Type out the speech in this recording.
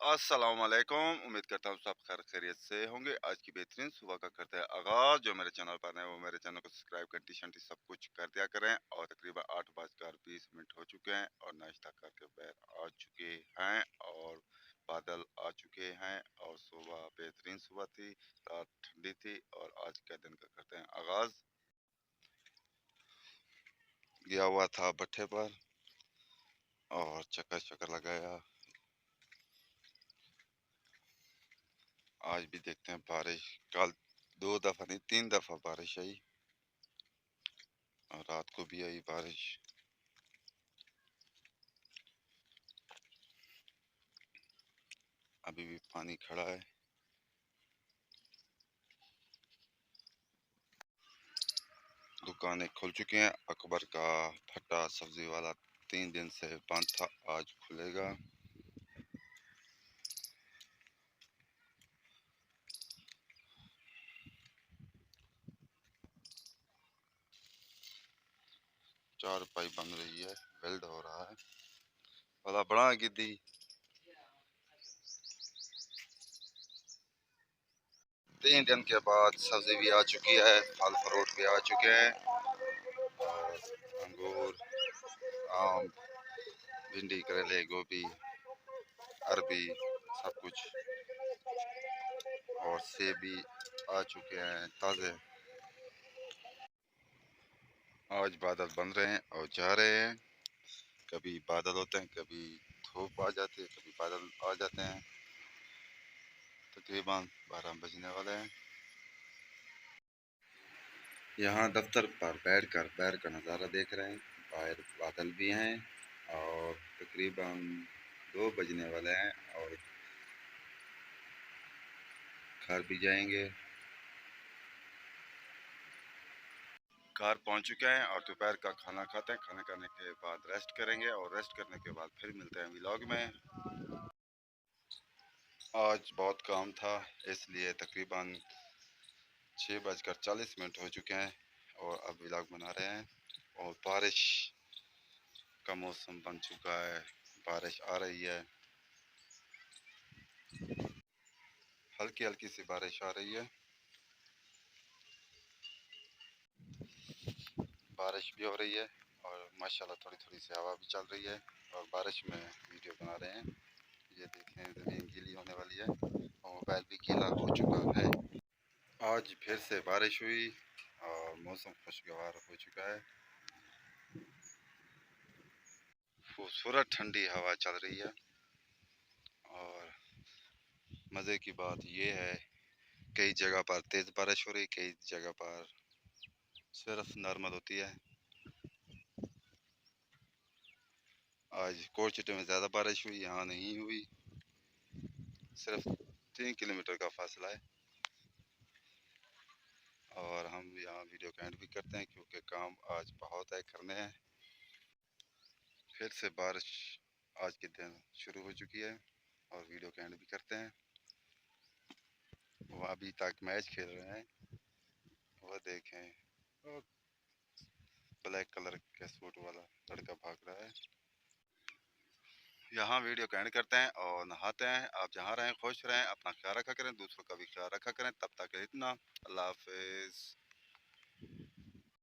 अस्सलाम वालेकुम। उम्मीद करता हूँ सब खैर खैरियत से होंगे। आज की बेहतरीन सुबह का करते हैं आगाज़। जो मेरे चैनल पर हैं वो मेरे चैनल को सब्सक्राइब घंटी शंटी सब कुछ कर दिया करें। और तकरीबन 8:20 हो चुके हैं और नाश्ता करके बैर आ चुके हैं और बादल आ चुके हैं और सुबह बेहतरीन सुबह थी, रात ठंडी थी और आज का दिन का करते हैं आगाज़। गया हुआ था भट्ठे पर और चक्कर चक्कर लगाया। आज भी देखते हैं बारिश। कल 2 दफ़ा नहीं 3 दफ़ा बारिश आई और रात को भी आई बारिश। अभी भी पानी खड़ा है। दुकानें खुल चुकी हैं। अकबर का भट्टा सब्जी वाला 3 दिन से बंद था, आज खुलेगा। चारपाई बन रही है, वेल्ड हो रहा है। वाला बड़ा गिद्दी 3 दिन के बाद सब्जी भी आ चुकी है, फल फ्रूट भी आ चुके हैं और अंगूर, आम, भिंडी, करेले, गोभी, अरबी सब कुछ और सेब भी आ चुके हैं ताज़े। आज बादल बन रहे हैं और जा रहे हैं। कभी बादल होते हैं, कभी धूप आ जाती है, कभी बादल आ जाते हैं। तकरीबन 12 बजने वाले हैं। यहाँ दफ्तर पर बैठकर बाहर का नज़ारा देख रहे हैं। बाहर बादल भी हैं और तकरीबन 2 बजने वाले हैं और घर भी जाएंगे। घर पहुंच चुके हैं और दोपहर का खाना खाते हैं। खाना खाने के बाद रेस्ट करेंगे और रेस्ट करने के बाद फिर मिलते हैं व्लॉग में। आज बहुत काम था, इसलिए तकरीबन 6:40 हो चुके हैं और अब व्लॉग बना रहे हैं। और बारिश का मौसम बन चुका है, बारिश आ रही है, हल्की हल्की सी बारिश आ रही है। बारिश भी हो रही है और माशाल्लाह थोड़ी थोड़ी सी हवा भी चल रही है और बारिश में वीडियो बना रहे हैं। ये देखें, ज़मीन गीली होने वाली है और मोबाइल भी गीला हो चुका है। आज फिर से बारिश हुई और मौसम खुशगवार हो चुका है। खूबसूरत ठंडी हवा चल रही है और मज़े की बात यह है, कई जगह पर तेज़ बारिश हो रही, कई जगह पर सिर्फ नॉर्मल होती है। आज कोटचिटे में ज़्यादा बारिश हुई, यहाँ नहीं हुई। सिर्फ 3 किलोमीटर का फासला है और हम यहाँ वीडियो का एंड भी करते हैं क्योंकि काम आज बहुत है करने हैं। फिर से बारिश आज के दिन शुरू हो चुकी है और वीडियो का एंड भी करते हैं। वो अभी तक मैच खेल रहे हैं, वो देखें, वो ब्लैक कलर के सूट वाला लड़का भाग रहा है। यहाँ वीडियो का एंड करते हैं और नहाते हैं। आप जहाँ रहें खुश रहें, अपना ख्याल रखा करें, दूसरों का भी ख्याल रखा करें। तब तक इतना, अल्लाह हाफिज़।